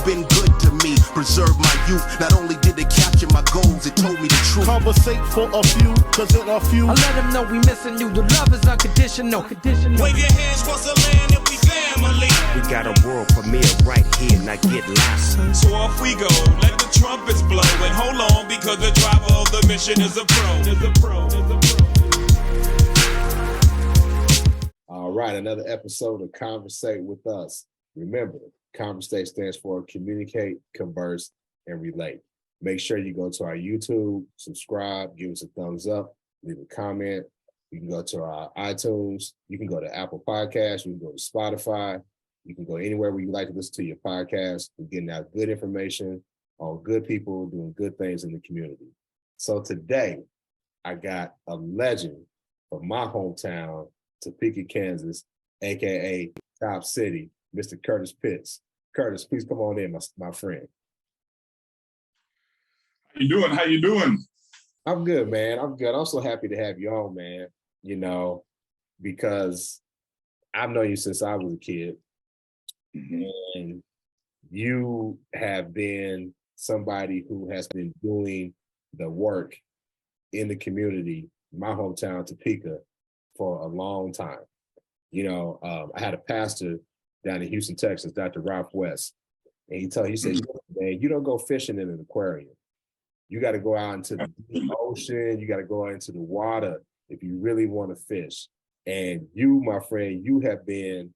been good to me. Preserved my youth. Not only did it capture my goals, it told me the truth. Conversate for a few, cause in a few I let them know we missing you. The love is unconditional. Wave your hands across the land if we family. We got a world premiere right here, now get lost. So off we go, let the trumpets blow. And hold on, because the driver of the mission is a pro. All right, another episode of conVersate with us. Remember, conVersate stands for communicate, converse, and relate. Make sure you go to our YouTube, subscribe, give us a thumbs up, leave a comment. You can go to our iTunes. You can go to Apple Podcasts. You can go to Spotify. You can go anywhere where you like to listen to your podcast. We're getting out good information on good people doing good things in the community. So today, I got a legend from my hometown, Topeka, Kansas, aka Top City, Mr. Curtis Pitts. Curtis, please come on in, my friend. How you doing? I'm good, man. I'm good. I'm so happy to have you on, man. You know, because I've known you since I was a kid. And you have been somebody who has been doing the work in the community, my hometown, Topeka, for a long time. You know, I had a pastor down in Houston, Texas, Dr. Ralph West, and he said, man, you don't go fishing in an aquarium. You got to go out into the ocean. You got to go out into the water if you really want to fish. And you, my friend, you have been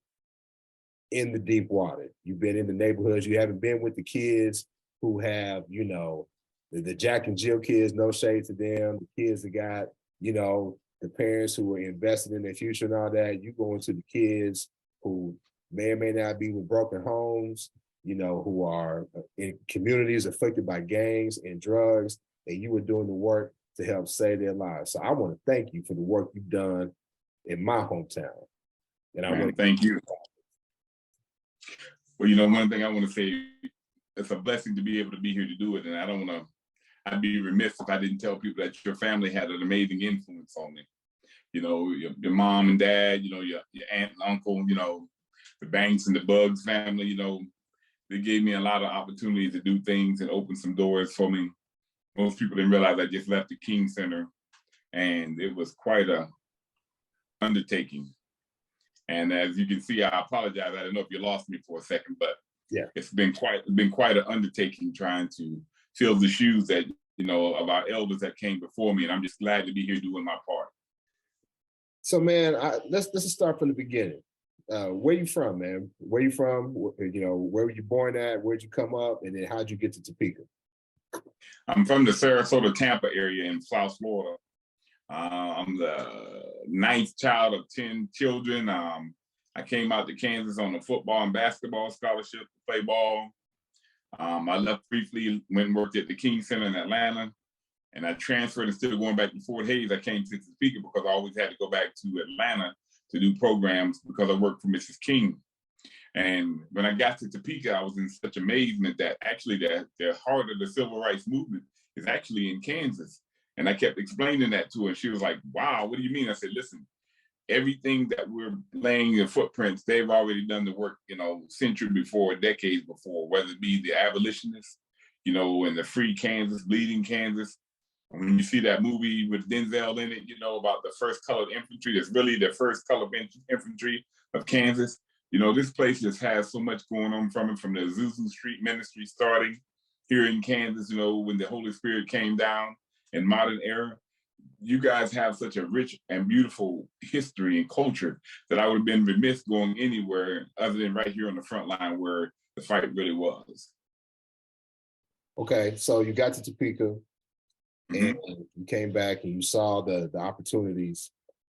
in the deep water. You've been in the neighborhoods. You haven't been with the kids who have, you know, the Jack and Jill kids, no shade to them. The kids that got, you know, the parents who are invested in their future and all that. You go into the kids who may or may not be with broken homes, you know, who are in communities afflicted by gangs and drugs, and you were doing the work to help save their lives. So I want to thank you for the work you've done in my hometown. And I want to thank you. Well, you know, one thing I want to say, it's a blessing to be able to be here to do it. And I don't want to, I'd be remiss if I didn't tell people that your family had an amazing influence on me. You know, your mom and dad, you know, your aunt and uncle, you know, the Banks and the Bugs family, you know, they gave me a lot of opportunities to do things and open some doors for me. Most people didn't realize I just left the King Center, and it was quite a undertaking. And as you can see, I apologize. I don't know if you lost me for a second, but yeah, it's been quite an undertaking trying to fill the shoes that, you know, of our elders that came before me. And I'm just glad to be here doing my part. So, man, let's start from the beginning. Where you from, man? Where you from? You know, where were you born at? Where'd you come up? And then how'd you get to Topeka? I'm from the Sarasota, Tampa area in South Florida. I'm the 9th child of 10 children. I came out to Kansas on a football and basketball scholarship to play ball. I left briefly, went and worked at the King Center in Atlanta, and I transferred. Instead of going back to Fort Hays, I came to Topeka because I always had to go back to Atlanta to do programs because I worked for Mrs. King. And when I got to Topeka, I was in such amazement that actually the heart of the civil rights movement is actually in Kansas. And I kept explaining that to her. And she was like, wow, what do you mean? I said, listen, everything that we're laying in footprints, they've already done the work, you know, century before, decades before, whether it be the abolitionists, you know, and the free Kansas, bleeding Kansas. When you see that movie with Denzel in it, you know, about the first colored infantry, that's really the first colored infantry of Kansas. You know, this place just has so much going on from it, from the Azusa Street ministry starting here in Kansas, you know, when the Holy Spirit came down in modern era. You guys have such a rich and beautiful history and culture that I would have been remiss going anywhere other than right here on the front line where the fight really was. Okay, so you got to Topeka, and you came back and you saw the opportunities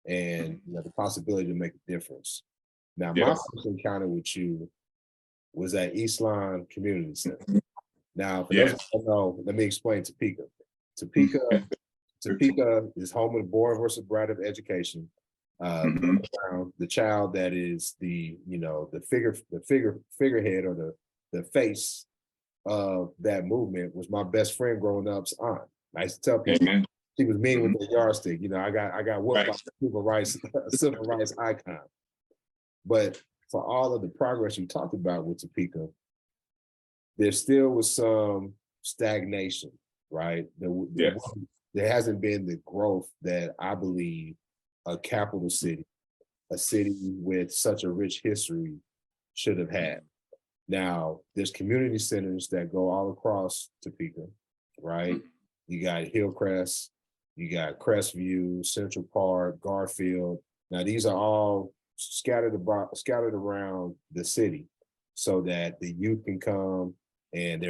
and, you know, the possibility to make a difference. Now, my first encounter with you was at East Lawn Community Center. Now, for those who don't know, let me explain Topeka. Topeka is home of the Board versus Bride of Education. The child that is the, you know, the figurehead or the face of that movement was my best friend growing up's aunt. I used to tell people she was mean with the yardstick. You know, I got whooped by a civil rights icon. But for all of the progress you talked about with Topeka, there still was some stagnation, right? Yes. There hasn't been the growth that I believe a capital city, a city with such a rich history should have had. Now, there's community centers that go all across Topeka, right? You got Hillcrest, you got Crestview, Central Park, Garfield. Now, these are all scattered around the city so that the youth can come, and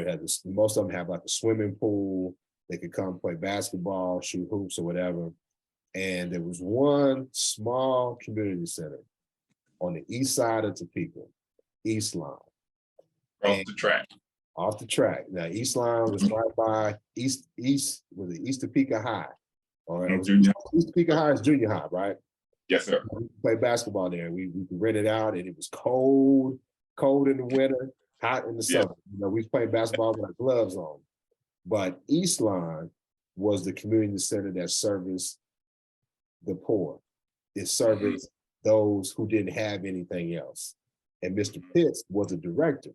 most of them have like a swimming pool. They could come play basketball, shoot hoops or whatever. And there was one small community center on the east side of Topeka, East Line. Off the track. Off the track. Now, East Line was right by East Topeka High. Or East Topeka High is junior high, right? Yes, sir. We played basketball there. We rented out, and it was cold in the winter, hot in the summer. You know, we played basketball with our gloves on. But East Line was the community center that serviced the poor. It serviced those who didn't have anything else. And Mr. Pitts was a director.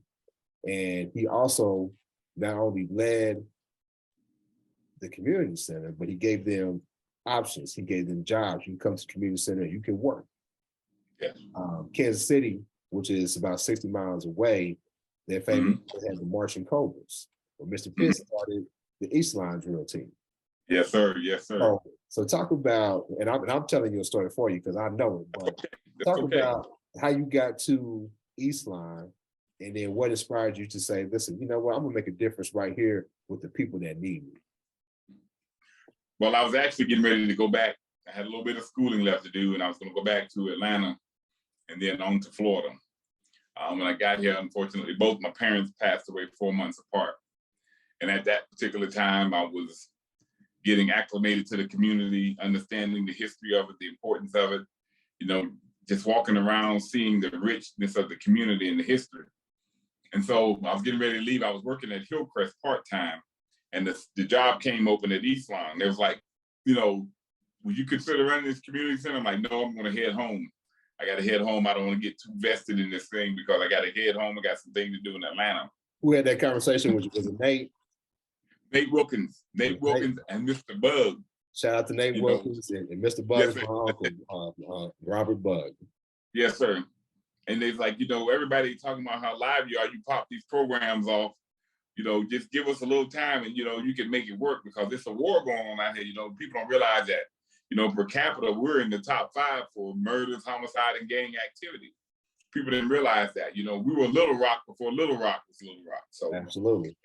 And he also not only led the community center, but he gave them options. He gave them jobs. You can come to the community center, you can work. Yes. Kansas City, which is about 60 miles away, their favorite had the Martian Cobras. But Mr. Pitts started the East Line drill team. Yes, sir. Yes, sir. So talk about, and I'm telling you a story for you because I know it, but talk about how you got to East Line, and then what inspired you to say, listen, you know what, I'm gonna make a difference right here with the people that need me. Well, I was actually getting ready to go back. I had a little bit of schooling left to do, and I was going to go back to Atlanta and then on to Florida. When I got here, unfortunately, both my parents passed away 4 months apart. And at that particular time, I was getting acclimated to the community, understanding the history of it, the importance of it, you know, just walking around, seeing the richness of the community and the history. And so I was getting ready to leave. I was working at Hillcrest part-time, and the job came open at East Line. There was like, you know, would you consider running this community center? I'm like, no, I'm going to head home. I got to head home. I don't want to get too vested in this thing because I got to head home. I got some things to do in Atlanta. Who had that conversation with you? Was it Nate? Nate Wilkins and Mr. Bug. Shout out to Nate Wilkins and Mr. Bug is my uncle, Robert Bug. Yes, sir. And they's like, you know, everybody talking about how live you are. You pop these programs off. You know, just give us a little time and, you know, you can make it work because there's a war going on out here. You know, people don't realize that, you know, per capita, we're in the top 5 for murders, homicide, and gang activity. People didn't realize that. You know, we were Little Rock before Little Rock was Little Rock. So absolutely.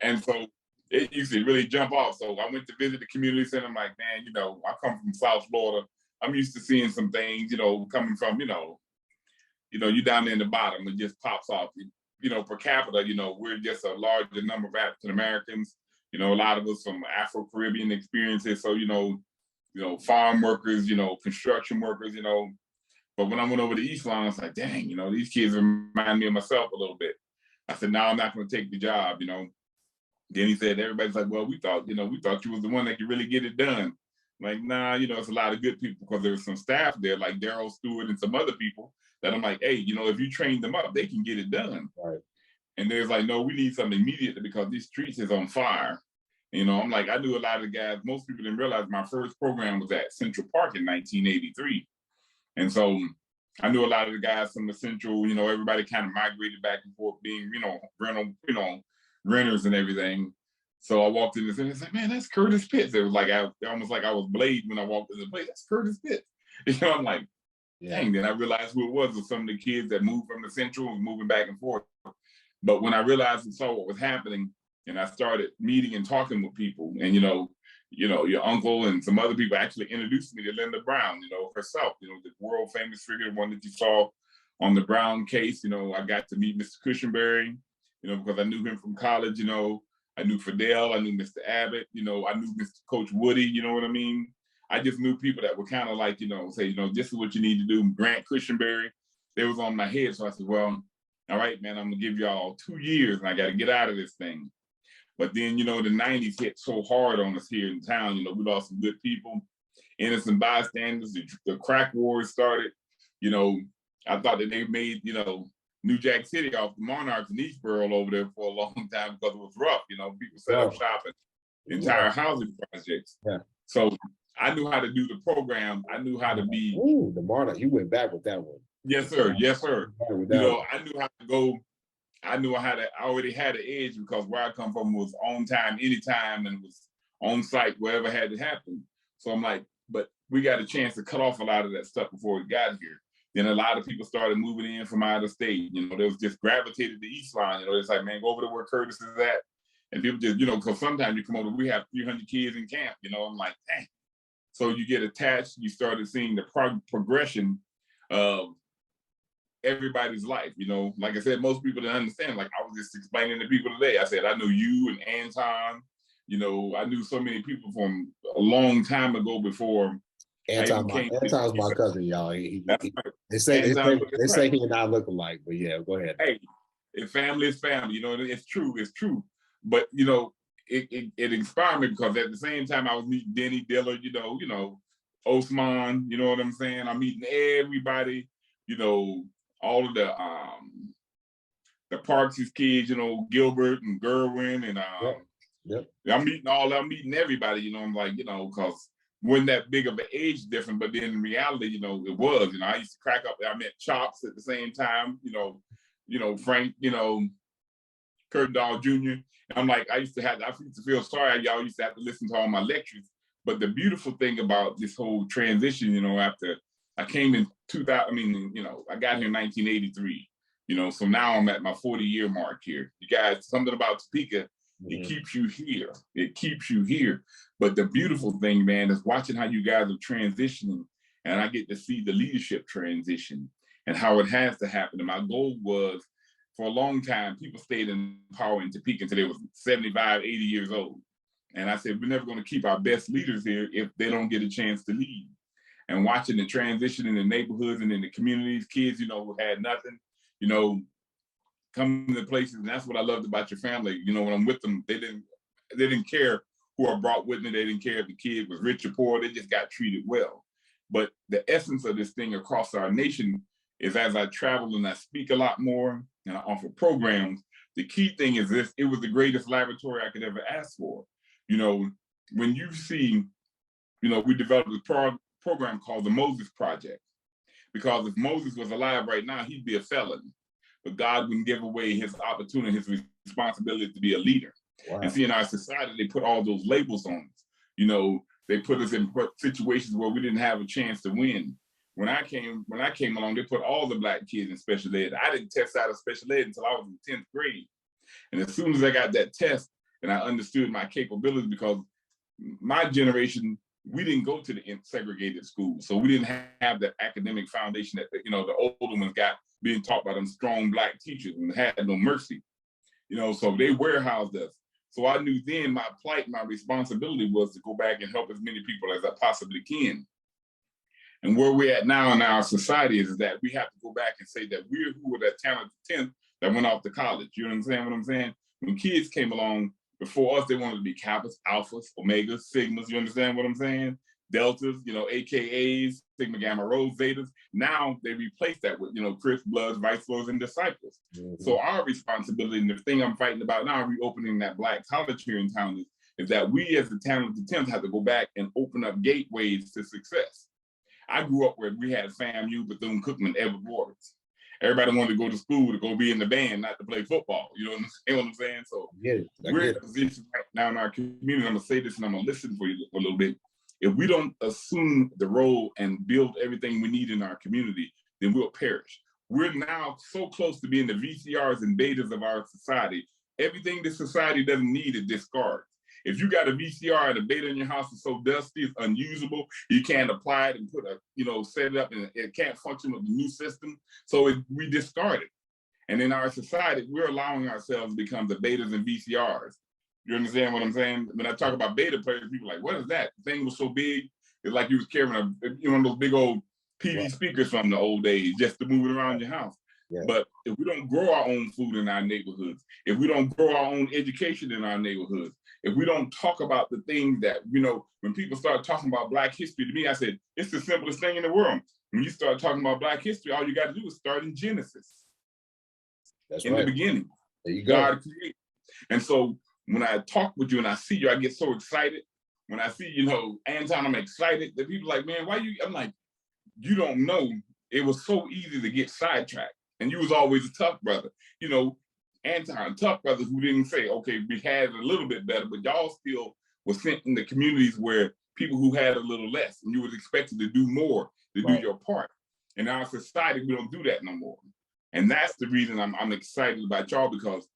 And so it used to really jump off. So I went to visit the community center. I'm like, man, you know, I come from South Florida. I'm used to seeing some things, you know, coming from, you know, you down there in the bottom, it just pops off. You know, per capita, you know, we're just a larger number of African Americans. You know, a lot of us from Afro-Caribbean experiences. So, you know, farm workers, you know, construction workers, you know. But when I went over to East Line, I was like, dang, you know, these kids remind me of myself a little bit. I said, no, I'm not going to take the job, you know. Then he said, everybody's like, well, we thought you was the one that could really get it done. I'm like, nah, you know, it's a lot of good people because there was some staff there like Daryl Stewart and some other people that I'm like, hey, you know, if you train them up, they can get it done. Right. And there's like, no, we need something immediately because these streets is on fire. You know, I'm like, I knew a lot of the guys, most people didn't realize my first program was at Central Park in 1983. And so I knew a lot of the guys from the Central, you know, everybody kind of migrated back and forth being, you know, renters and everything. So I walked in and it's like, man, that's Curtis Pitts. It was like, almost like I was Blade when I walked in the place. That's Curtis Pitts. You know, I'm like, dang, then I realized who it was some of the kids that moved from the Central and moving back and forth. But when I realized and saw what was happening, and I started meeting and talking with people, and you know, your uncle and some other people actually introduced me to Linda Brown, you know, herself, you know, the world famous figure, one that you saw on the Brown case. You know, I got to meet Mr. Cushionberry, you know, because I knew him from college. You know, I knew Fidel, I knew Mr. Abbott, you know, I knew Mr. Coach Woody. You know what I mean? I just knew people that were kind of like, you know, say, you know, this is what you need to do. Grant Cushionberry, they was on my head. So I said, well, all right, man, I'm gonna give y'all 2 years and I got to get out of this thing. But then, you know, the 90s hit so hard on us here in town. You know, we lost some good people, innocent bystanders. The crack wars started. You know, I thought that they made, you know, New Jack City off the Monarchs in Eastboro over there for a long time because it was rough. You know, people set up shop and entire housing projects. Yeah. So I knew how to do the program. I knew how to be. Ooh, the Monarch, you went back with that one. Yes, sir. Yes, sir. You know, I knew how to go. I already had an edge because where I come from was on time, anytime, and was on site, wherever had to happen. So I'm like, but we got a chance to cut off a lot of that stuff before we got here. Then a lot of people started moving in from out of state. You know, they was just gravitated to East Line. You know, it's like, man, go over to where Curtis is at. And people just, you know, because sometimes you come over, we have 300 kids in camp. You know, I'm like, dang. So you get attached. You started seeing the progression of everybody's life. You know, like I said, most people didn't understand. Like I was just explaining to people today. I said, I knew you and Anton. You know, I knew so many people from a long time ago before. Anton's my cousin, y'all. They say he and I look alike, but yeah, go ahead. Hey, if family is family, you know, it's true, it's true. But you know, it inspired me because at the same time I was meeting Denny Dillard, you know, Osman, you know what I'm saying? I'm meeting everybody, you know, all of the Parks' kids, you know, Gilbert and Gerwin and I'm meeting everybody, you know, I'm like, you know, because wasn't that big of an age difference, but then in reality, you know, it was. You know, I used to crack up. I met Chops at the same time. You know, Frank. You know, Kurt Dahl Jr. And I'm like, I used to feel sorry. Y'all used to have to listen to all my lectures. But the beautiful thing about this whole transition, you know, after I came in 2000, I mean, you know, I got here in 1983. You know, so now I'm at my 40-year mark here. You guys, something about Topeka. It keeps you here. It keeps you here. But the beautiful thing, man, is watching how you guys are transitioning, and I get to see the leadership transition and how it has to happen. And my goal was, for a long time, people stayed in power in Topeka until they was 75, 80 years old. And I said, we're never going to keep our best leaders here if they don't get a chance to lead. And watching the transition in the neighborhoods and in the communities, kids, you know, who had nothing, you know, come to places, and that's what I loved about your family. You know, when I'm with them, they didn't care who I brought with me. They didn't care if the kid was rich or poor. They just got treated well. But the essence of this thing across our nation is, as I travel and I speak a lot more and I offer programs, the key thing is this: it was the greatest laboratory I could ever ask for. You know, when you see, you know, we developed a program called the Moses Project, because if Moses was alive right now, he'd be a felon. But God wouldn't give away his opportunity, his responsibility to be a leader. Wow. And see, in our society, they put all those labels on us. You know, they put us in situations where we didn't have a chance to win. When I came along, they put all the Black kids in special ed. I didn't test out of special ed until I was in 10th grade. And as soon as I got that test and I understood my capabilities, because my generation, we didn't go to the segregated schools. So we didn't have that academic foundation that, you know, the older ones got, being taught by them strong Black teachers and had no mercy. You know, so they warehoused us. So I knew then my plight, my responsibility was to go back and help as many people as I possibly can. And where we're at now in our society is that we have to go back and say that we're who were that talented 10th that went off to college. You understand what I'm saying? When kids came along before us, they wanted to be Kappas, Alphas, Omegas, Sigmas. You understand what I'm saying? Deltas, you know, AKAs, Sigma Gamma Rho, Zetas. Now they replace that with, you know, Crips, Bloods, Vice Lords, and Disciples. So our responsibility, and the thing I'm fighting about now, reopening that Black college here in town, is that we as the talented 10th have to go back and open up gateways to success. I grew up where we had FAMU, Bethune-Cookman, Edward Waters. Everybody wanted to go to school to go be in the band, not to play football. You know what I'm saying? So we're in a position right now in our community. I'm gonna say this and I'm gonna listen for you for a little bit. If we don't assume the role and build everything we need in our community, then we'll perish. We're now so close to being the VCRs and betas of our society. Everything this society doesn't need is discard. If you got a VCR and a beta in your house is so dusty, it's unusable, you can't apply it and put a, you know, set it up and it can't function with the new system. So we discard it. And in our society, we're allowing ourselves to become the betas and VCRs. You understand what I'm saying? When I talk about beta players, people are like, what is that? The thing was so big, it's like you was carrying one of those big old PV speakers from the old days just to move it around your house. Yeah. But if we don't grow our own food in our neighborhoods, if we don't grow our own education in our neighborhoods, if we don't talk about the things that, you know, when people start talking about Black history, to me, I said, it's the simplest thing in the world. When you start talking about Black history, all you got to do is start in Genesis. That's in right. the beginning. There you go. God created. And so when I talk with you and I see you, I get so excited. When I see, Anton, I'm excited. The people like, man, why you? I'm like, you don't know. It was so easy to get sidetracked. And you was always a tough brother. Anton, tough brothers who didn't say, okay, we had it a little bit better, but y'all still were sent in the communities where people who had a little less, and you was expected to do more, to do your part. In our society, we don't do that no more. And that's the reason I'm excited about y'all, because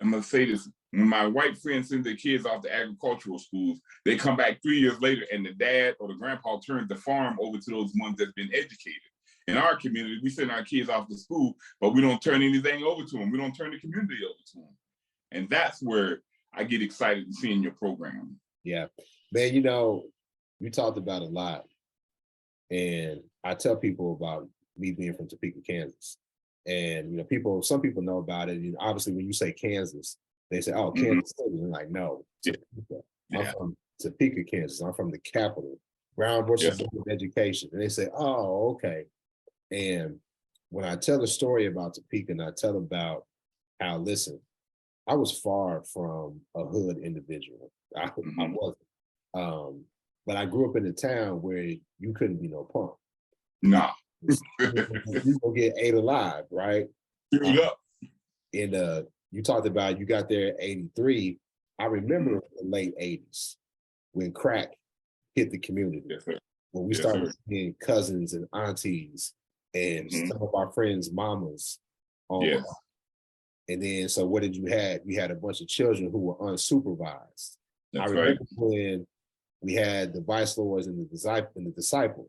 I'm gonna say this, when my white friends send their kids off to agricultural schools, they come back 3 years later and the dad or the grandpa turns the farm over to those ones that's been educated. In our community, we send our kids off to school, but we don't turn anything over to them. We don't turn the community over to them. And that's where I get excited seeing your program. Yeah, man, you talked about a lot. And I tell people about me being from Topeka, Kansas. And, some people know about it. And obviously, when you say Kansas, they say, oh, Kansas City. I'm like, no, Topeka. I'm from Topeka, Kansas. I'm from the capital, Brown versus Board of Education. And they say, oh, okay. And when I tell the story about Topeka, and I tell about how, listen, I was far from a hood individual. I wasn't. But I grew up in a town where you couldn't be no punk. Nah. You gonna get ate alive, right? And you talked about you got there at 83. I remember the late 80s when crack hit the community. Yes, sir. When we started seeing cousins and aunties and some of our friends' mamas on crack. And then, so what did you have? You had a bunch of children who were unsupervised. I remember when we had the vice lords and the disciples.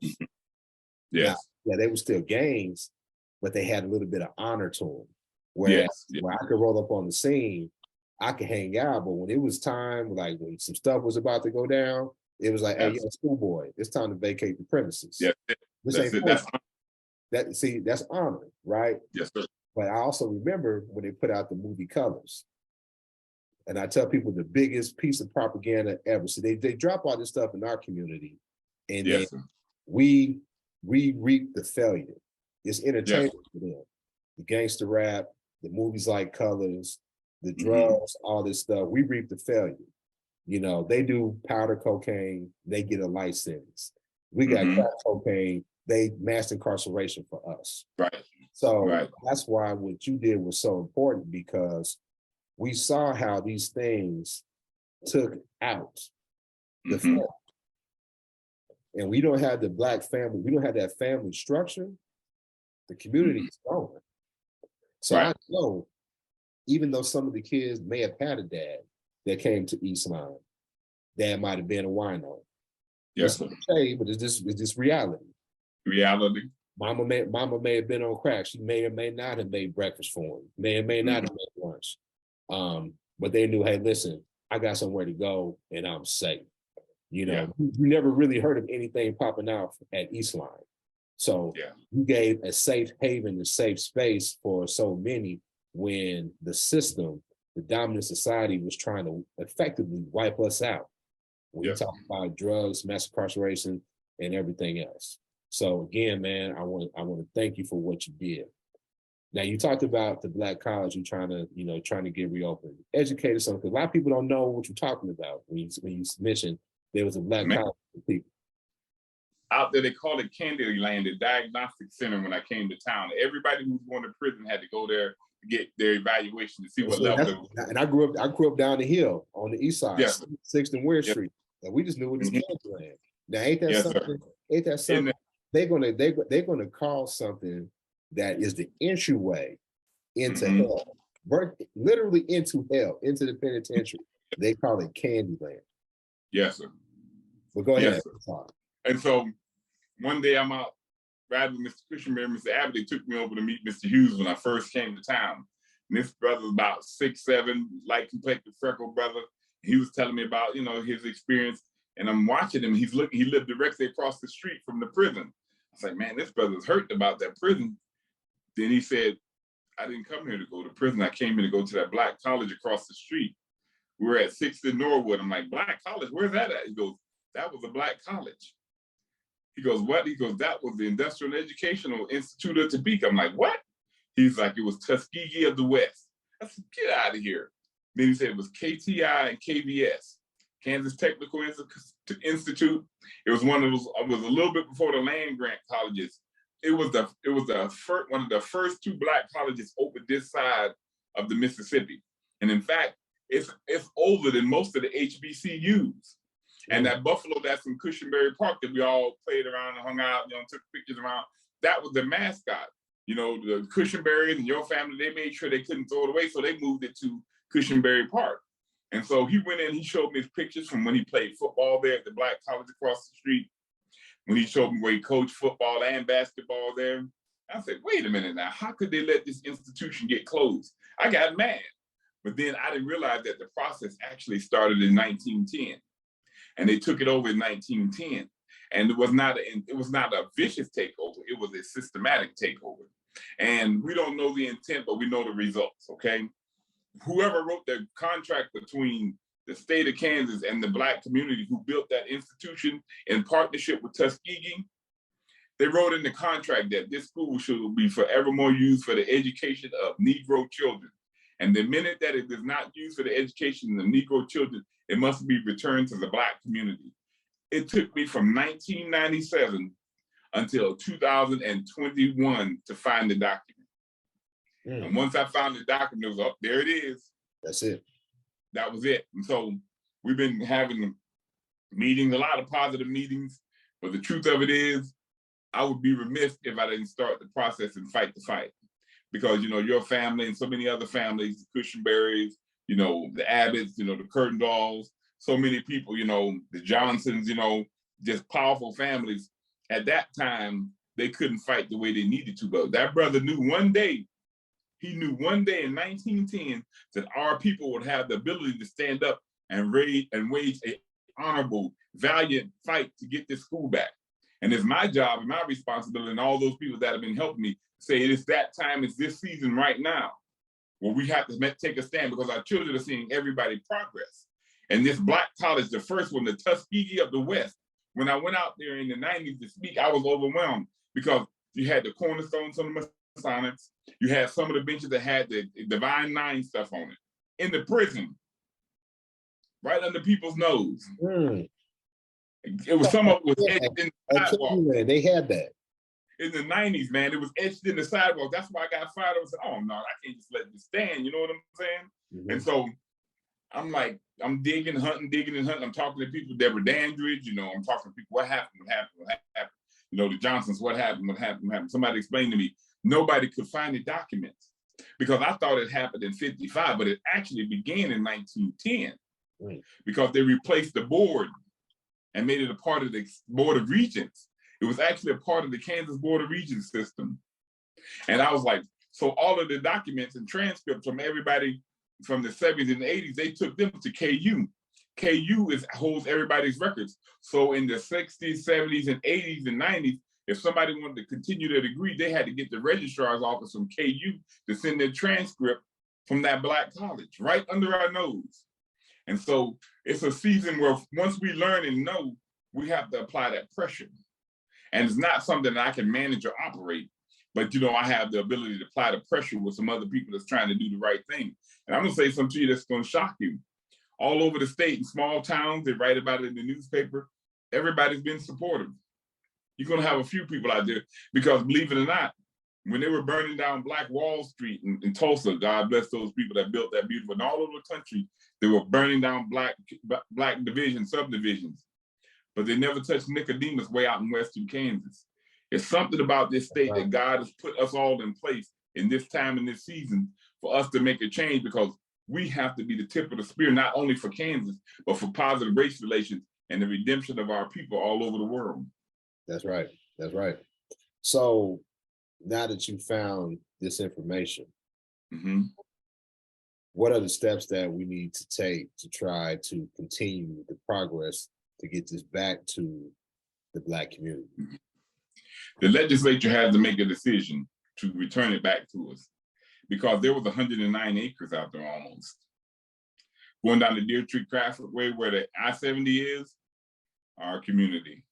Yes. Now, they were still gangs, but they had a little bit of honor to them. Whereas when I could roll up on the scene, I could hang out, but when it was time, like when some stuff was about to go down, it was like, hey, schoolboy, it's time to vacate the premises. Yeah, that's honor, right? Yes, sir. But I also remember when they put out the movie Colors. And I tell people the biggest piece of propaganda ever. So they drop all this stuff in our community, and then we reap the failure. It's entertainment for them. The gangster rap, the movies like Colors, the drugs, all this stuff. We reap the failure. They do powder cocaine, they get a light sentence. We got crack cocaine, they mass incarceration for us. Right. So that's why what you did was so important, because we saw how these things took out the family. And we don't have the Black family, we don't have that family structure, the community is gone. So I know, even though some of the kids may have had a dad that came to Eastline, dad might have been a wino. Yes, it's okay, but it's just reality. Reality. Mama may have been on crack. She may or may not have made breakfast for him. May or may not have made lunch. But they knew, hey, listen, I got somewhere to go and I'm safe. You never really heard of anything popping out at Eastline. So you gave a safe haven, a safe space for so many when the system, the dominant society, was trying to effectively wipe us out. When you talk about drugs, mass incarceration, and everything else. So again, man, I want to thank you for what you did. Now, you talked about the Black college you're trying to get reopened. Educate us on, because a lot of people don't know what you're talking about when you mentioned there was a Black college for people. Out there, they call it Candyland, the diagnostic center. When I came to town, everybody who was going to prison had to go there to get their evaluation to see what level. And I grew up down the hill on the east side, 6th and Weir Street, and we just knew it was Candyland. Now, ain't that something? Ain't that something? They're gonna call something that is the entryway into hell, literally into hell, into the penitentiary. They call it Candyland. Yes, sir. But go ahead. And so one day I'm out riding with Mr. Christian and Mr. Abbott. They took me over to meet Mr. Hughes when I first came to town. And this brother's about 6'7", light complected, freckled brother. He was telling me about, his experience. And I'm watching him. He lived directly across the street from the prison. I was like, man, this brother's hurt about that prison. Then he said, I didn't come here to go to prison. I came here to go to that Black college across the street. We were at 6th and Norwood. I'm like, Black college? Where's that at? He goes, that was a Black college. He goes, what? He goes, that was the Industrial and Educational Institute of Topeka. I'm like, what? He's like, it was Tuskegee of the West. I said, get out of here. Then he said it was KTI and KVS, Kansas Technical Institute. It was one of those, it was a little bit before the land grant colleges. It was the first, one of the first 2 Black colleges open this side of the Mississippi. And in fact, it's older than most of the HBCUs. And that buffalo that's in Cushionberry Park that we all played around and hung out, took pictures around, that was the mascot. The Cushionberries and your family, they made sure they couldn't throw it away, so they moved it to Cushionberry Park. And so he went in, he showed me his pictures from when he played football there at the Black College across the street, when he showed me where he coached football and basketball there. I said, wait a minute now, how could they let this institution get closed? I got mad. But then I didn't realize that the process actually started in 1910. And they took it over in 1910. And it was not a vicious takeover, it was a systematic takeover. And we don't know the intent, but we know the results, okay? Whoever wrote the contract between the state of Kansas and the Black community who built that institution in partnership with Tuskegee, they wrote in the contract that this school should be forevermore used for the education of Negro children. And the minute that it is not used for the education of Negro children, it must be returned to the Black community. It took me from 1997 until 2021 to find the document. And once I found the document, it was up, there it is. That's it. That was it. And so we've been having meetings, a lot of positive meetings, but the truth of it is, I would be remiss if I didn't start the process and fight the fight. Because, your family and so many other families, the Cushionberries, the Abbotts, the Curtindalls, so many people, the Johnsons, just powerful families. At that time, they couldn't fight the way they needed to. But that brother knew one day in 1910 that our people would have the ability to stand up and wage an honorable, valiant fight to get this school back. And it's my job and my responsibility and all those people that have been helping me say it's that time, it's this season right now where we have to take a stand because our children are seeing everybody progress. And this Black college, the first one, the Tuskegee of the West, when I went out there in the 90s to speak, I was overwhelmed because you had the cornerstones on the Masonics, you had some of the benches that had the Divine Nine stuff on it, in the prison, right under people's nose. It was some of it was etched in the sidewalk. They had that. In the 90s, man, it was etched in the sidewalk. That's why I got fired. I said, oh no, I can't just let this stand. You know what I'm saying? And so I'm like, I'm digging and hunting. I'm talking to people, Deborah Dandridge, I'm talking to people, what happened? The Johnsons, what happened? Somebody explained to me, nobody could find the documents because I thought it happened in 55, but it actually began in 1910 because they replaced the board and made it a part of the Board of Regents. It was actually a part of the Kansas Board of Regents system. And I was like, so all of the documents and transcripts from everybody from the 70s and 80s, they took them to KU. KU holds everybody's records. So in the 60s, 70s, and 80s and 90s, if somebody wanted to continue their degree, they had to get the registrar's office from KU to send their transcript from that Black college right under our nose. And so it's a season where once we learn and know, we have to apply that pressure. And it's not something that I can manage or operate, but I have the ability to apply the pressure with some other people that's trying to do the right thing. And I'm gonna say something to you that's gonna shock you. All over the state, in small towns, they write about it in the newspaper, everybody's been supportive. You're gonna have a few people out there, because believe it or not, when they were burning down Black Wall Street in Tulsa, God bless those people that built that beautiful, and all over the country, they were burning down black subdivisions. But they never touched Nicodemus way out in Western Kansas. It's something about this state that God has put us all in place in this time and this season for us to make a change, because we have to be the tip of the spear, not only for Kansas, but for positive race relations and the redemption of our people all over the world. That's right. That's right. So now that you found this information, what are the steps that we need to take to try to continue the progress to get this back to the Black community? The legislature had to make a decision to return it back to us, because there was 109 acres out there almost. Going down the Deer Tree Crawford Way where the I-70 is, our community.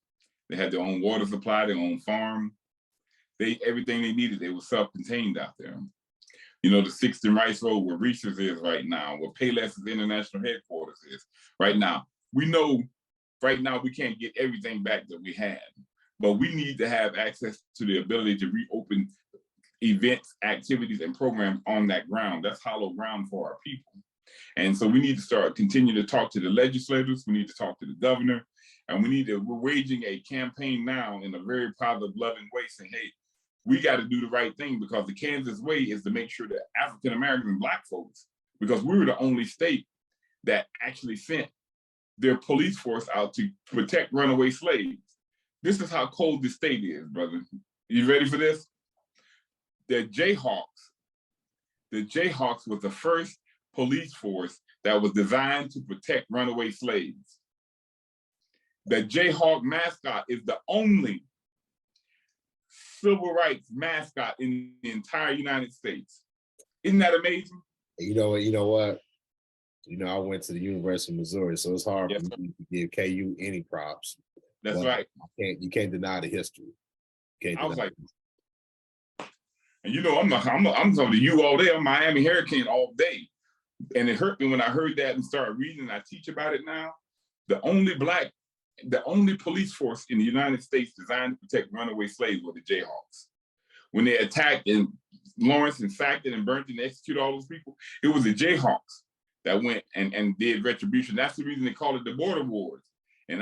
They had their own water supply, their own farm. Everything they needed, they were self-contained out there. You know, the 6th and Rice Road where Reese's is right now, where Payless's international headquarters is right now. We know right now we can't get everything back that we had, but we need to have access to the ability to reopen events, activities, and programs on that ground. That's hollow ground for our people. And so we need to continue to talk to the legislators. We need to talk to the governor, and we're waging a campaign now in a very positive, loving way, saying, hey, we got to do the right thing, because the Kansas way is to make sure that African Americans and Black folks, because we were the only state that actually sent their police force out to protect runaway slaves. This is how cold the state is, brother. You ready for this? The Jayhawks was the first police force that was designed to protect runaway slaves. The Jayhawk mascot is the only civil rights mascot in the entire United States. Isn't that amazing? You know what? I went to the University of Missouri, so it's hard for me to give KU any props. That's right. You can't deny the history. I was like, and I'm on the U all day. I'm Miami Hurricane all day. And it hurt me when I heard that and started reading, and I teach about it now. The only police force in the United States designed to protect runaway slaves were the Jayhawks. When they attacked in Lawrence and sacked it and burnt and executed all those people, it was the Jayhawks that went and did retribution. That's the reason they call it the Border Wars. And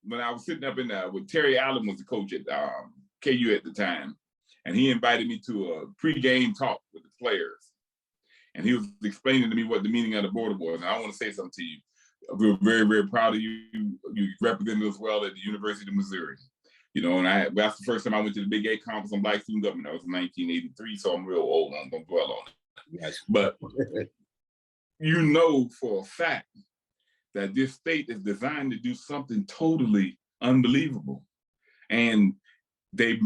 when I was sitting up with Terry Allen was the coach at KU at the time, and he invited me to a pre-game talk with the players. And he was explaining to me what the meaning of the Border Wars. And I want to say something to you. We're very, very proud of you. You represented us well at the University of Missouri. And that's the first time I went to the Big 8 conference on Black student government. That was in 1983, so I'm real old. I'm going to dwell on it. Yes. But for a fact that this state is designed to do something totally unbelievable. And they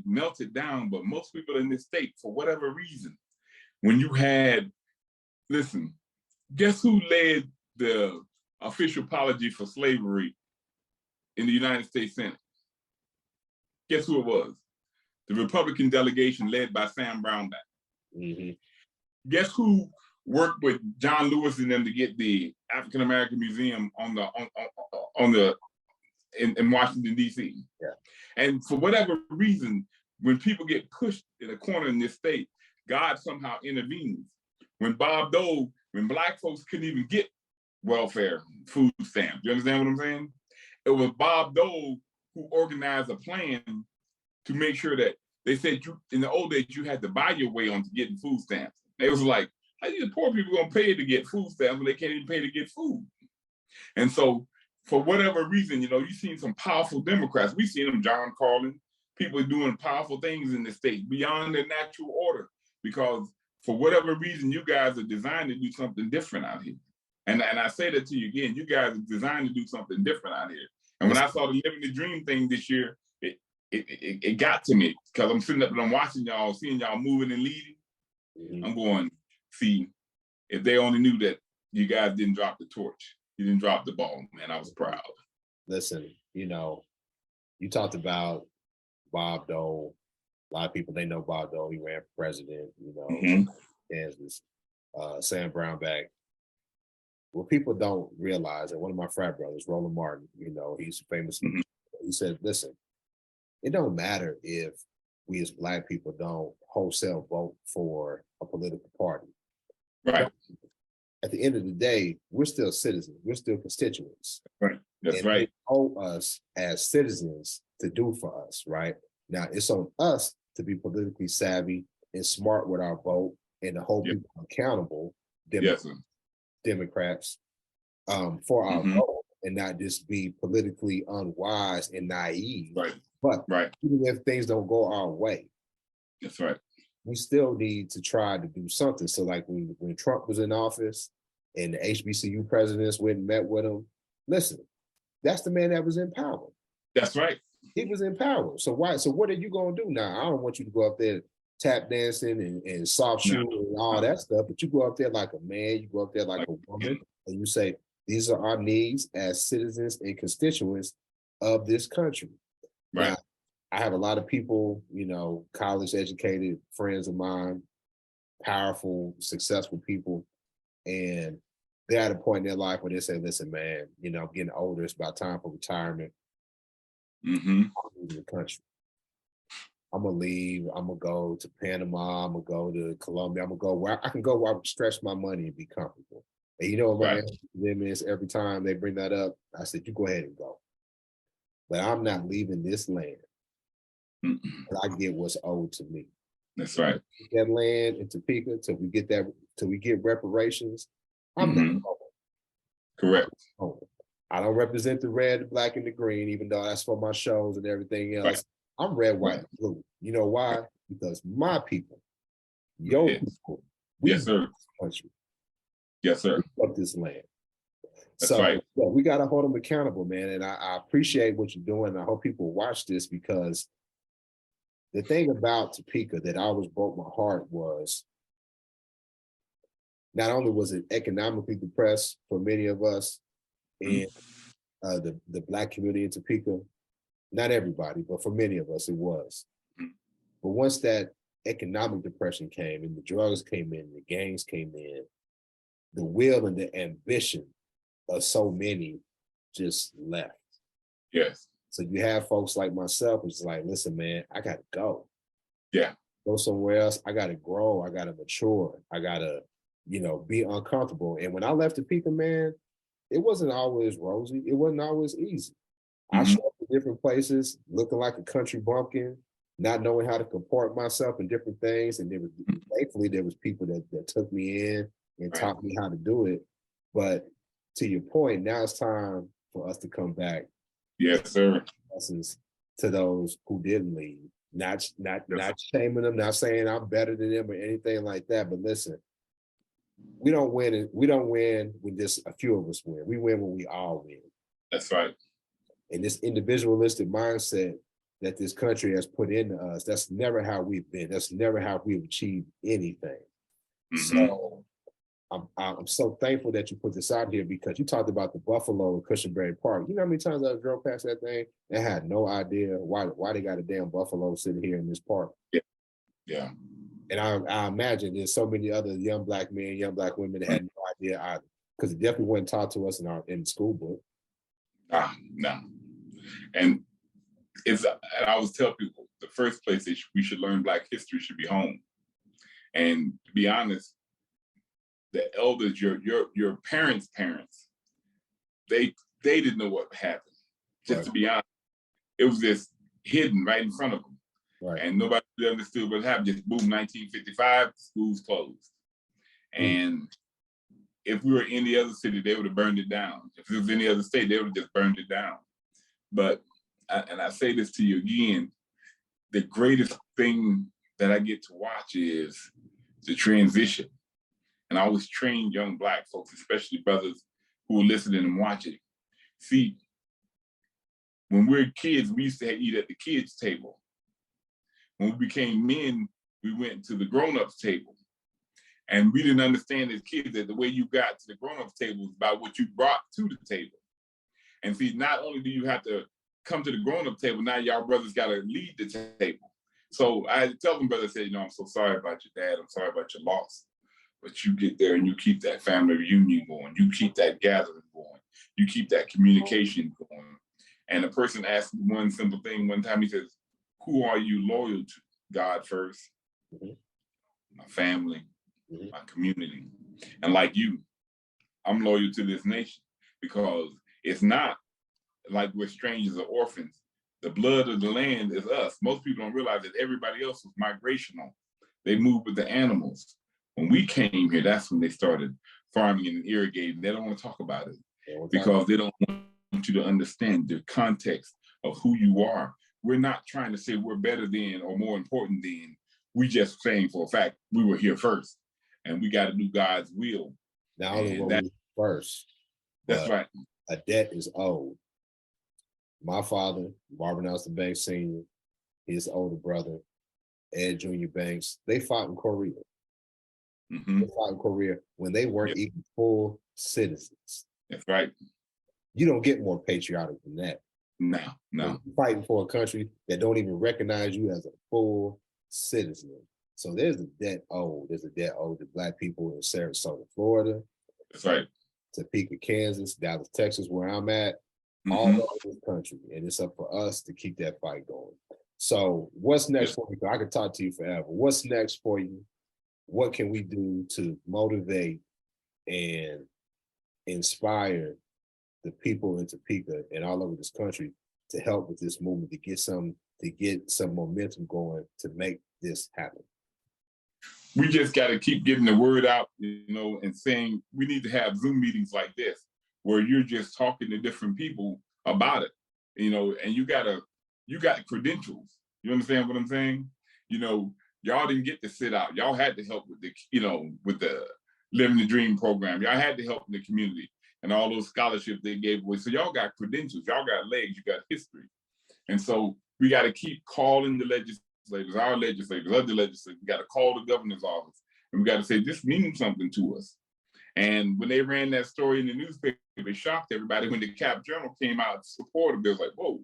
melted down, but most people in this state, for whatever reason, when you had, listen, guess who led the official apology for slavery in the United States Senate? Guess who it was? The Republican delegation led by Sam Brownback. Mm-hmm. Guess who worked with John Lewis and them to get the African American Museum in Washington, D.C. Yeah. And for whatever reason, when people get pushed in a corner in this state, God somehow intervenes. When Black folks couldn't even get welfare, food stamps, you understand what I'm saying? It was Bob Dole who organized a plan to make sure that they said in the old days, you had to buy your way onto getting food stamps. It was like, how are the poor people gonna pay to get food stamps when they can't even pay to get food? And so for whatever reason, you've seen some powerful Democrats. We've seen them, John Carlin, people doing powerful things in the state beyond their natural order, because for whatever reason, you guys are designed to do something different out here. And I say that to you again, you guys are designed to do something different out here. And when I saw the Living the Dream thing this year, it got to me, because I'm sitting up and I'm watching y'all, seeing y'all moving and leading. Mm-hmm. I'm going, see, if they only knew that you guys didn't drop the torch, you didn't drop the ball, man, I was proud. Listen, you talked about Bob Dole. A lot of people, they know Bob Dole. He ran for president, mm-hmm. Kansas. Sam Brownback. What people don't realize, and one of my frat brothers, Roland Martin, he's famous. Mm-hmm. He said, listen, it don't matter if we as Black people don't wholesale vote for a political party. Right. At the end of the day, we're still citizens. We're still constituents. Right. That's and right. They owe us as citizens to do for us, right? Now, it's on us to be politically savvy and smart with our vote and to hold people accountable, Democrats, for our mm-hmm. vote, and not just be politically unwise and naive. Right. But right. even if things don't go our way, that's right, we still need to try to do something. So like when Trump was in office and the HBCU presidents went and met with him, listen, that's the man that was in power. That's right. He was in power. So what are you gonna do now? I don't want you to go up there tap dancing and soft shooting and all that stuff, but you go up there like a man, you go up there like a woman, and you say, these are our needs as citizens and constituents of this country. Right. Now, I have a lot of people, college educated friends of mine, powerful, successful people, and they're at a point in their life where they say, listen, man, you know, I'm getting older, it's about time for retirement. Mm-hmm. I'm leaving the country. I'm gonna leave, I'm gonna go to Panama, I'm gonna go to Colombia, I'm gonna go where I can go where I can stretch my money and be comfortable. And you know what my Right. answer to them is every time they bring that up, I said, you go ahead and go. But I'm not leaving this land Mm-mm. till I get what's owed to me. That's right. That land in Topeka till we get reparations. I'm Mhm. not going. Correct. I don't represent the red, the black, and the green, even though that's for my shows and everything else. Right. I'm red, white, Right. and blue. You know why? Because my people, your Yes. people, we Yes, sir. built this country, Yes, sir. we built this land. That's So right. yeah, we got to hold them accountable, man. And I appreciate what you're doing. I hope people watch this, because the thing about Topeka that always broke my heart was not only was it economically depressed for many of us and the Black community in Topeka, not everybody, but for many of us, it was. But once that economic depression came and the drugs came in, the gangs came in, the will and the ambition of so many just left. Yes. So you have folks like myself who's like, listen, man, I gotta go. Yeah. Go somewhere else. I gotta grow. I gotta mature. I gotta, you know, be uncomfortable. And when I left Topeka, man, it wasn't always rosy. It wasn't always easy. I showed up in different places, looking like a country bumpkin, not knowing how to comport myself in different things. And thankfully, there was people that took me in and taught me how to do it. But to your point, now it's time for us to come back. Yes, sir. Lessons to those who didn't leave. Not shaming them, not saying I'm better than them or anything like that. But listen, we don't win when just a few of us win. We win when we all win. That's right. And this individualistic mindset that this country has put into us, that's never how we've been. That's never how we've achieved anything. So I'm so thankful that you put this out here, because you talked about the Buffalo in Cushionberry Park. You know how many times I drove past that thing and had no idea why they got a damn buffalo sitting here in this park. Yeah. Yeah. And I imagine there's so many other young Black men, young Black women that had no idea either, because it definitely wasn't taught to us in the school book. No. And I always tell people, the first place that we should learn Black history should be home. And to be honest, the elders, your parents' parents, they didn't know what happened. Just to be honest, it was just hidden right in front of them. Right. And nobody really understood what happened. Just boom, 1955, schools closed. And if we were in any other city, they would have burned it down. If it was any other state, they would have just burned it down. But, and I say this to you again, the greatest thing that I get to watch is the transition. And I always train young Black folks, especially brothers who are listening and watching. See, when we were kids, we used to eat at the kids' table. When we became men, we went to the grown-ups table. And we didn't understand as kids that the way you got to the grown-ups table was about what you brought to the table. And see, not only do you have to come to the grown-up table, now y'all brothers got to lead the table. So I had to tell them, brother, I said, you know, I'm so sorry about your dad. I'm sorry about your loss. But you get there and you keep that family reunion going. You keep that gathering going. You keep that communication going. And the person asked me one simple thing one time. He says, who are you loyal to? God first, my family, my community. And like you, I'm loyal to this nation, because it's not like we're strangers or orphans. The blood of the land is us. Most people don't realize that everybody else was migrational. They moved with the animals. When we came here, that's when they started farming and irrigating. They don't want to talk about it because they don't want you to understand the context of who you are. We're not trying to say we're better than or more important than. We just saying for a fact we were here first, and we got to do God's will. Not only were we first, that's right. A debt is owed. My father, Marvin Nelson Banks Sr., his older brother, Ed Jr. Banks, they fought in Korea. They fought in Korea when they weren't even full citizens. That's right. You don't get more patriotic than that. No. You're fighting for a country that don't even recognize you as a full citizen. So there's a debt owed. There's a debt owed to Black people in Sarasota, Florida, That's right. Topeka, Kansas, Dallas, Texas, where I'm at, all Mhm. over this country. And it's up for us to keep that fight going. So what's next for you? I could talk to you forever. What's next for you? What can we do to motivate and inspire the people in Topeka and all over this country to help with this movement, to get some momentum going to make this happen? We just got to keep getting the word out, and saying we need to have Zoom meetings like this where you're just talking to different people about it, and you got credentials. You understand what I'm saying? Y'all didn't get to sit out. Y'all had to help with the Living the Dream program. Y'all had to help in the community and all those scholarships they gave away. So y'all got credentials, y'all got legs, you got history. And so we got to keep calling the legislators, our legislators, other legislators. We got to call the governor's office and we got to say, this means something to us. And when they ran that story in the newspaper, it shocked everybody. When the Cap Journal came out to support it, they was like, whoa,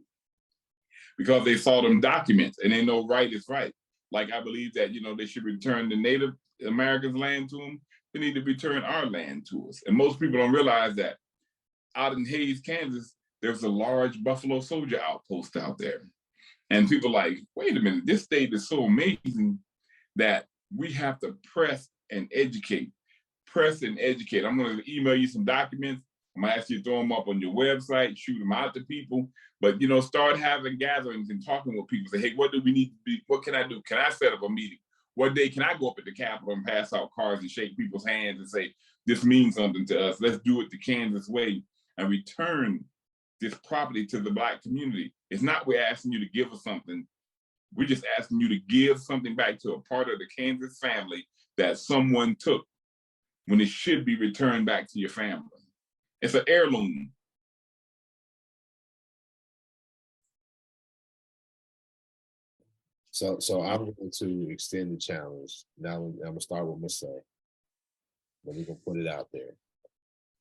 because they saw them documents and they know right is right. Like I believe that, they should return the Native Americans' land to them. They need to return our land to us. And most people don't realize that out in Hayes, Kansas, there's a large Buffalo Soldier outpost out there. And people are like, wait a minute, this state is so amazing that we have to press and educate. I'm going to email you some documents. I'm going to ask you to throw them up on your website, shoot them out to people. But, start having gatherings and talking with people. Say, hey, what do we need to be? What can I do? Can I set up a meeting? What day can I go up at the Capitol and pass out cards and shake people's hands and say, this means something to us. Let's do it the Kansas way and return this property to the Black community. It's not we're asking you to give us something. We're just asking you to give something back to a part of the Kansas family that someone took when it should be returned back to your family. It's an heirloom. So I'm going to extend the challenge. Now I'm gonna start with Missy. But we're gonna put it out there.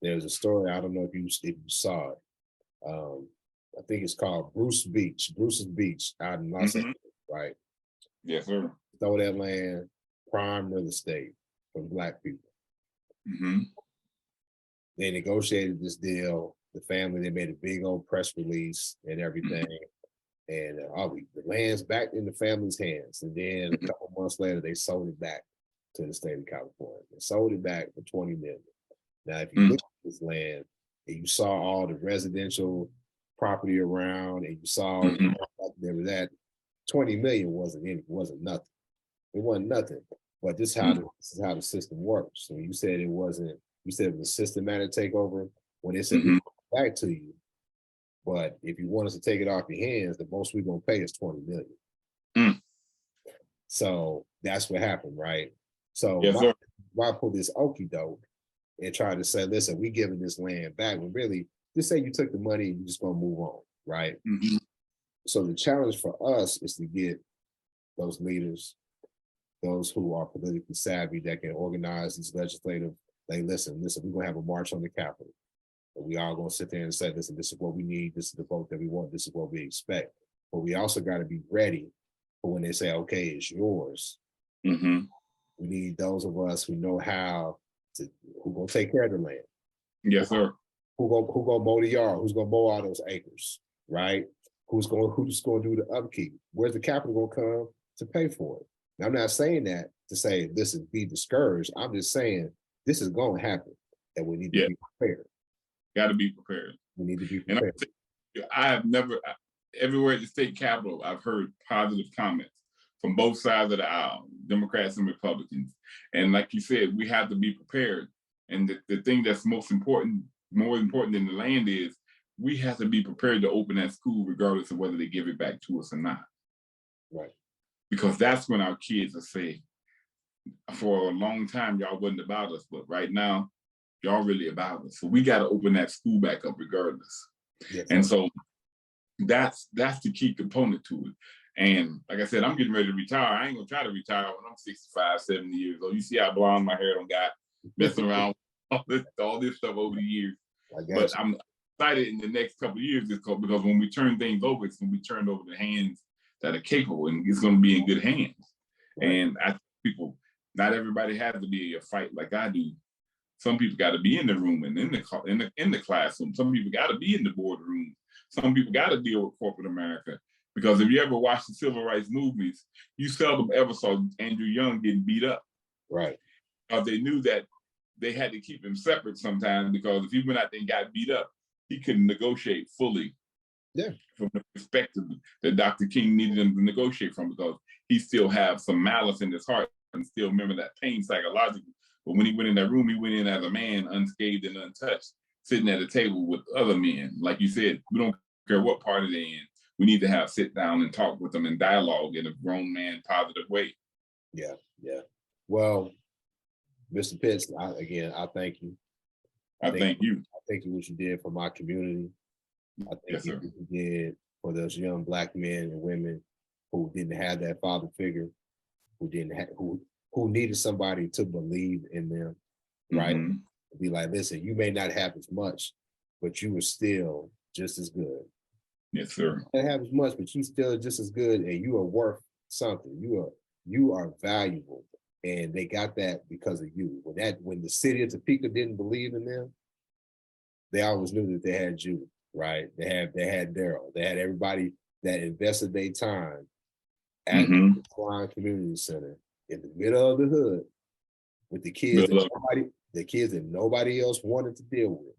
There's a story, I don't know if you saw it. I think it's called Bruce's Beach out in Los Angeles, right? Yes, sir. Throw that land, prime real estate for Black people. Mm-hmm. They negotiated this deal. The family, they made a big old press release and everything. And the land's back in the family's hands. And then a couple months later, they sold it back to the state of California. They sold it back for $20 million. Now, if you look at this land and you saw all the residential property around and you saw there was that, $20 million wasn't nothing. It wasn't nothing. But this is how the system works. So you said it was a systematic takeover. When they said we go back to you, but if you want us to take it off your hands, the most we're gonna pay is $20 million. So that's what happened, right? So why pull this okie doke and try to say, listen, we giving this land back, when really, just say you took the money and you're just gonna move on, right? So the challenge for us is to get those leaders, those who are politically savvy that can organize these legislative, like, listen, we're gonna have a march on the Capitol. And we all gonna sit there and say, listen, this is what we need, this is the vote that we want, this is what we expect. But we also gotta be ready for when they say, okay, it's yours. We need those of us who know who gonna take care of the land. Yes, sir. Who gonna mow the yard? Who's gonna mow all those acres, right? Who's gonna do the upkeep? Where's the capital gonna come to pay for it? Now, I'm not saying that to say, listen, be discouraged. I'm just saying this is gonna happen, and we need to be prepared. Got to be prepared. We need to be prepared. And I have never, everywhere at the state capitol, I've heard positive comments from both sides of the aisle, Democrats and Republicans. And like you said, we have to be prepared. And the thing that's more important than the land is, we have to be prepared to open that school regardless of whether they give it back to us or not. Right. Because that's when our kids are safe. For a long time, y'all wasn't about us, but right now, y'all really about us. So we got to open that school back up regardless. Yes, and so that's the key component to it. And like I said, I'm getting ready to retire. I ain't gonna try to retire when I'm 65, 70 years old. You see how blonde my hair done got, messing around with all this stuff over the years. But I'm excited in the next couple of years because when we turn things over, it's gonna be turned over to hands that are capable, and it's gonna be in good hands. Right. And people, not everybody has to be a fight like I do. Some people got to be in the room and in the classroom. Some people got to be in the boardroom. Some people got to deal with corporate America. Because if you ever watch the civil rights movies, you seldom ever saw Andrew Young getting beat up. Right. Because they knew that they had to keep him separate sometimes, because if he went out there and got beat up, he couldn't negotiate fully. Yeah. From the perspective that Dr. King needed him to negotiate from, because he still have some malice in his heart and still remember that pain psychologically. But when he went in that room, he went in as a man, unscathed and untouched, sitting at a table with other men. Like you said, we don't care what party they're in. We need to have sit down and talk with them and dialogue in a grown man positive way. Yeah, yeah. Well, Mr. Pitts, I thank you. I thank you. I thank you what you did for my community. I thank Yes, you sir. what you did for those young Black men and women who didn't have that father figure, who needed somebody to believe in them, right? Mhm. Be like, listen, you may not have as much, but you were still just as good. Yes, sir. You don't have as much, but you still just as good, and you are worth something. You are valuable, and they got that because of you. When the city of Topeka didn't believe in them, they always knew that they had you, right? They had Daryl. They had everybody that invested their time at the Klein Community Center in the middle of the hood with the kids that nobody else wanted to deal with.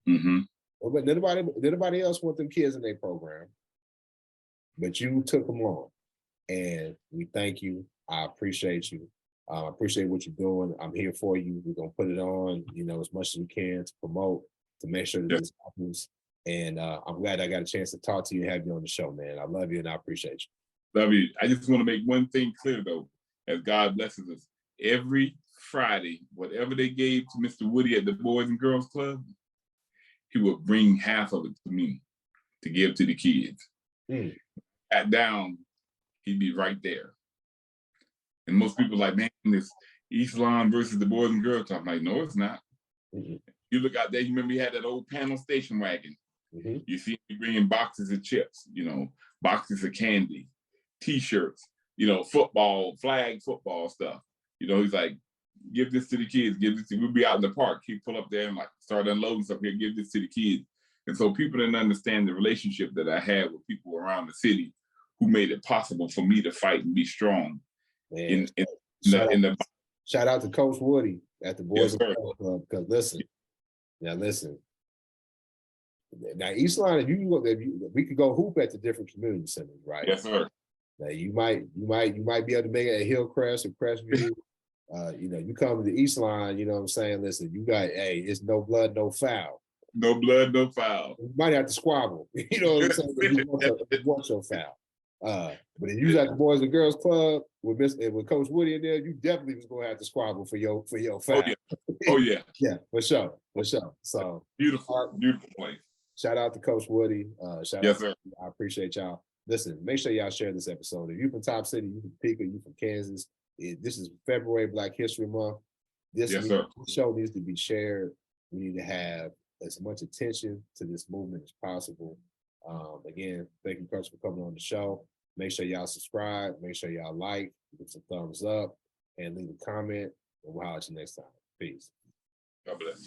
Mm-hmm. But nobody else want them kids in their program, but you took them on, and we thank you. I appreciate you. I appreciate what you're doing. I'm here for you. We're gonna put it on, as much as we can to promote, to make sure that this happens. And I'm glad I got a chance to talk to you and have you on the show, man. I love you and I appreciate you. Love you. I just want to make one thing clear though, as God blesses us. Every Friday, whatever they gave to Mr. Woody at the Boys and Girls Club, he would bring half of it to me to give to the kids. At down, he'd be right there. And most people are like, man, this East Lawn versus the Boys and Girls Club. I'm like, no, it's not. You look out there, you remember he had that old panel station wagon. You see him bringing boxes of chips, boxes of candy, T-shirts, football, flag football stuff. He's like, give this to the kids, give this to, we'll be out in the park. He'd pull up there and like start unloading stuff here, give this to the kids. And so people didn't understand the relationship that I had with people around the city who made it possible for me to fight and be strong. Man, shout out to Coach Woody at the Boys and Girls Club, because listen. Now East Line, we could go hoop at the different community centers, right? Yes, sir. Now you might be able to make it at Hillcrest or Crestview. You come to the East Line, you know what I'm saying? Listen, it's no blood, no foul. No blood, no foul. You might have to squabble, you know what I'm saying? You want your foul. But if you was at the Boys and Girls Club with Coach Woody in there, you definitely was gonna have to squabble for your foul. Oh yeah. Yeah, for sure. So beautiful place. Shout out to Coach Woody. Yes, sir. I appreciate y'all. Listen, make sure y'all share this episode. If you from Top City, you from Topeka, you from Kansas. This is February Black History Month. This show needs to be shared. We need to have as much attention to this movement as possible. Again, thank you, Coach, for coming on the show. Make sure y'all subscribe. Make sure y'all like, give some thumbs up, and leave a comment. And we'll holler at you next time. Peace. God bless.